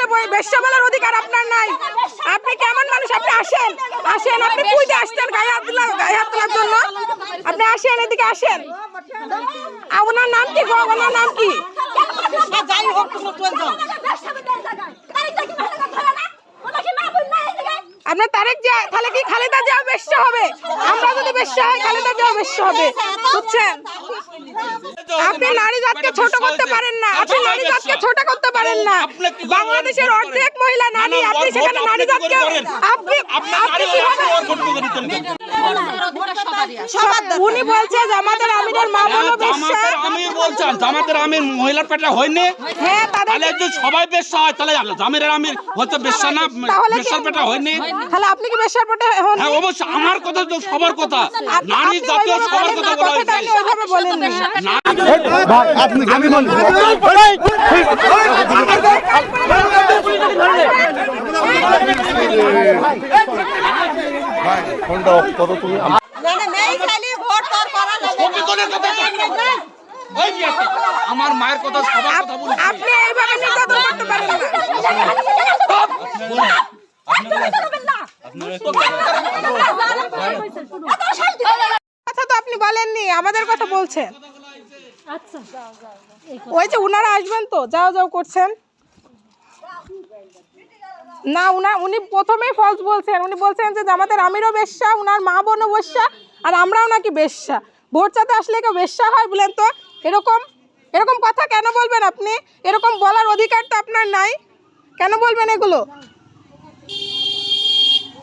আসলে বেশ্যা বলার অধিকার আপনার নাই। আপনি কেমন মানুষ? আপনি আসেন, আসেন, আপনি পুজো আসছেন গায়ে হাত তোলার জন্য। আপনি আসেন, এদিকে আসেন। ওনার নাম কি গো? ওনার নাম কি? আপনার তারেক জিয়া, তাহলে কি খালেদা জিয়া বেশ্যা হবে? আমরা যদি বেশ্যা হয় খালেদা জিয়া বেশ্যা হবে, বুঝছেন? আপনি নারী জাতকে ছোট করতে পারেন না, আপনি নারী জাতকে ছোট করতে পারেন না। বাংলাদেশের অর্ধেক মহিলা নারী, আপনি সেখানে নারী জাতকে আপনি উনি বলছেন জামাতের আমিরের মা বলো বেশ্যা। আমির বলছেন জামাতের আমির মহিলার পেটে হয়নি। হ্যাঁ, তাহলে যদি সবাই বেশ্যা হয় তাহলে জামিরের আমির হচ্ছে বেশ্যা না, বেশ্যার পেটে হয়নি। তাহলে আপনি কি বেশ্যার পেটে হন? হ্যাঁ অবশ্যই, আমার কথা তো সবার কথা, নারী জাতীয় সবার কথা বলা হয়েছে। আপনি ওইভাবে বলেননি। আমি বলি ফোনটা অফ করো তুমি। আমার মায়ের কথা সবার কথা বলি। আপনি এইভাবে নির্যাতন করতে পারেন না। কথা তো আপনি বলেননি, আমাদের কথা বলছেন। ওই যে উনারা আসবেন তো, যাও যাও করছেন না। উনি প্রথমেই ফলস বলছেন। উনি বলছেন যে জামাতের আমিরও বেশ্যা, উনার মা বোনও বেশ্যা, আর আমরাও নাকি বেশ্যা। ভোট চাতে আসলে কেউ বেশ্যা হয় বলেন তো? এরকম কথা কেন বলবেন আপনি? এরকম বলার অধিকার তো আপনার নাই, কেন বলবেন এগুলো?